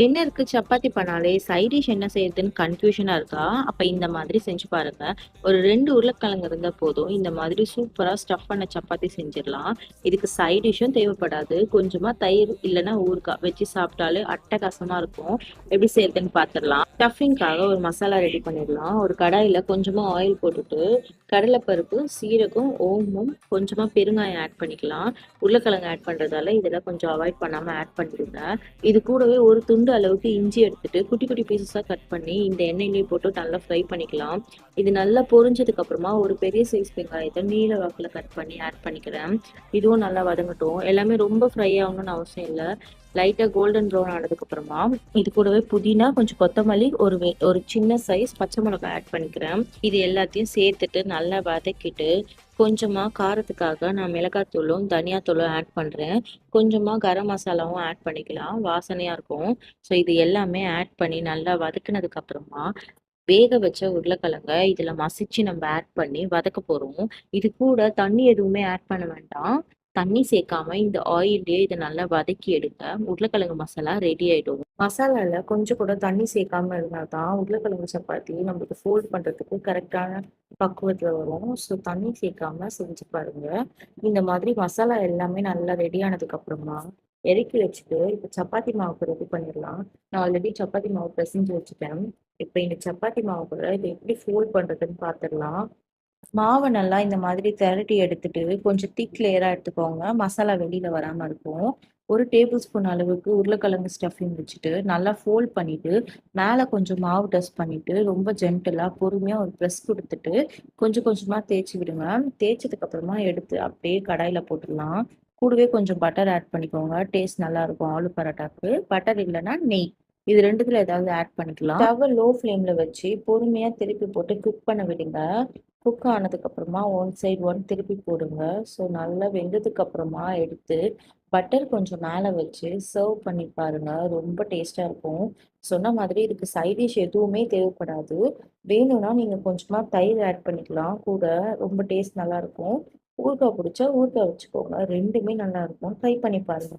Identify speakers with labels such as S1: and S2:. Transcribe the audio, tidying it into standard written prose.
S1: டின்னருக்கு சப்பாத்தி பண்ணாலே side dish என்ன செய்யறதுன்னு கன்ஃபியூஷனா இருக்கா? அப்ப இந்த மாதிரி செஞ்சு பாருங்க. ஒரு 2 உருளைக்கிழங்கு இருந்தா போதும். இந்த மாதிரி சூப்பரா ஸ்டஃப் பண்ண சப்பாத்தி செஞ்சிடலாம். இதுக்கு சைட் டிஷ்ஷும் தேவைப்படாது. கொஞ்சமா தயிர் இல்லன்னா ஊறுகாய் வச்சு சாப்பிட்டாலே அட்டகாசமா இருக்கும். எப்படி செய்யறதுன்னு பார்த்துடலாம். ஸ்டஃபிங்காக ஒரு மசாலா ரெடி பண்ணிடலாம். ஒரு கடாயில கொஞ்சமா ஆயில் போட்டுட்டு கடலைப்பருப்பு, சீரகம், ஓமம், கொஞ்சமா பெருங்காயம் ஆட் பண்ணிக்கலாம். உருளைக்கிழங்கு ஆட் பண்றதால இதெல்லாம் கொஞ்சம் அவாய்ட் பண்ணாம ஆட் பண்ணிடுங்க. இது கூடவே ஒரு துண்டு அளவுக்கு இஞ்சி எடுத்துட்டு குட்டி குட்டி பீசஸா கட் பண்ணி இந்த எண்ணெயிலேயே போட்டு நல்லா ஃப்ரை பண்ணிக்கலாம். இது நல்லா பொரிஞ்சதுக்கு அப்புறமா ஒரு பெரிய சைஸ் வெங்காயத்தை நீல வாக்குல கட் பண்ணி ஆட் பண்ணிக்கிறேன். இதுவும் நல்லா வதங்கட்டும். எல்லாமே ரொம்ப ஃப்ரை ஆகணும்னு அவசியம் இல்லை. லைட்டா கோல்டன் ப்ரௌன் ஆனதுக்கு அப்புறமா இது கூடவே புதினா, கொஞ்சம் கொத்தமல்லி, ஒரு சின்ன சைஸ் பச்சை மிளகாய் ஆட் பண்ணிக்கிறேன். இது எல்லாத்தையும் சேர்த்துட்டு நல்லா வதக்கிட்டு கொஞ்சமா காரத்துக்காக நான் மிளகாத்தூளும் தனியாத்தூளும் ஆட் பண்றேன். கொஞ்சமா கரம் மசாலாவும் ஆட் பண்ணிக்கலாம். வாசனையா இருக்கும். ஸோ இது எல்லாமே ஆட் பண்ணி நல்லா வதக்குனதுக்கு அப்புறமா வேக வச்ச உருளைக்கிழங்க இதுல மசிச்சு நம்ம ஆட் பண்ணி வதக்க போறோம். இது கூட தண்ணி எதுவுமே ஆட் பண்ண வேண்டாம். தண்ணி சேர்க்காம இந்த ஆயில்லயே இதை நல்லா வதக்கி எடுங்க. உருளைக்கிழங்கு மசாலா ரெடி ஆயிடும். மசாலால கொஞ்சம் கூட தண்ணி சேர்க்காம இருந்தா தான் உருளைக்கிழங்கு சப்பாத்தி நம்மளுக்கு ஃபோல்ட் பண்றதுக்கு கரெக்டான பக்குவத்துல வரும். ஸோ தண்ணி சேர்க்காம செஞ்சு பாருங்க. இந்த மாதிரி மசாலா எல்லாமே நல்லா ரெடி ஆனதுக்கு அப்புறமா இறக்கி வச்சுட்டு இப்ப சப்பாத்தி மாவுக்கு ரெடி பண்ணிடலாம். நான் ஆல்ரெடி சப்பாத்தி மாவு பிசைஞ்சு வச்சுட்டேன். இப்ப இந்த சப்பாத்தி மாவு கூட இதை எப்படி ஃபோல்ட் பண்றதுன்னு பார்த்துடலாம். மாவை நல்லா இந்த மாதிரி திரட்டி எடுத்துட்டு கொஞ்சம் திக் லேயரா எடுத்துக்கோங்க. மசாலா வெளியில வராம இருக்கும். ஒரு டேபிள் ஸ்பூன் அளவுக்கு உருளைக்கிழங்கு ஸ்டஃபிங் வச்சுட்டு நல்லா ஃபோல்ட் பண்ணிட்டு மேல கொஞ்சம் மாவு டஸ்ட் பண்ணிட்டு ரொம்ப ஜென்டலா பொறுமையா ஒரு ப்ரெஸ் கொடுத்துட்டு கொஞ்சம் கொஞ்சமா தேய்ச்சி விடுங்க. தேய்ச்சதுக்கு அப்புறமா எடுத்து அப்படியே கடாயில போட்டுடலாம். கூடவே கொஞ்சம் பட்டர் ஆட் பண்ணிக்கோங்க. டேஸ்ட் நல்லா இருக்கும் ஆலு பரோட்டாக்கு. பட்டர் இல்லைன்னா நெய், இது ரெண்டுத்துல ஏதாவது ஆட் பண்ணிக்கலாம். ஸ்டவ் லோ ஃப்ளேம்ல வச்சு பொறுமையா திருப்பி போட்டு குக் பண்ண விடுங்க. குக் ஆனதுக்கு அப்புறமா ஒன் சைடு ஒன் திருப்பி போடுங்க. ஸோ நல்லா வெந்ததுக்கு அப்புறமா எடுத்து பட்டர் கொஞ்சம் மேலே வச்சு சர்வ் பண்ணி பாருங்க. ரொம்ப டேஸ்டா இருக்கும். சொன்ன மாதிரி இதுக்கு சைட் டிஷ் எதுவுமே தேவைப்படாது. வேணும்னா நீங்க கொஞ்சமா தயிர் ஆட் பண்ணிக்கலாம் கூட. ரொம்ப டேஸ்ட் நல்லா இருக்கும். ஊறுகாய் பிடிச்சா ஊறுகாய் வச்சுக்கோங்க. ரெண்டுமே நல்லா இருக்கும். ட்ரை பண்ணி பாருங்க.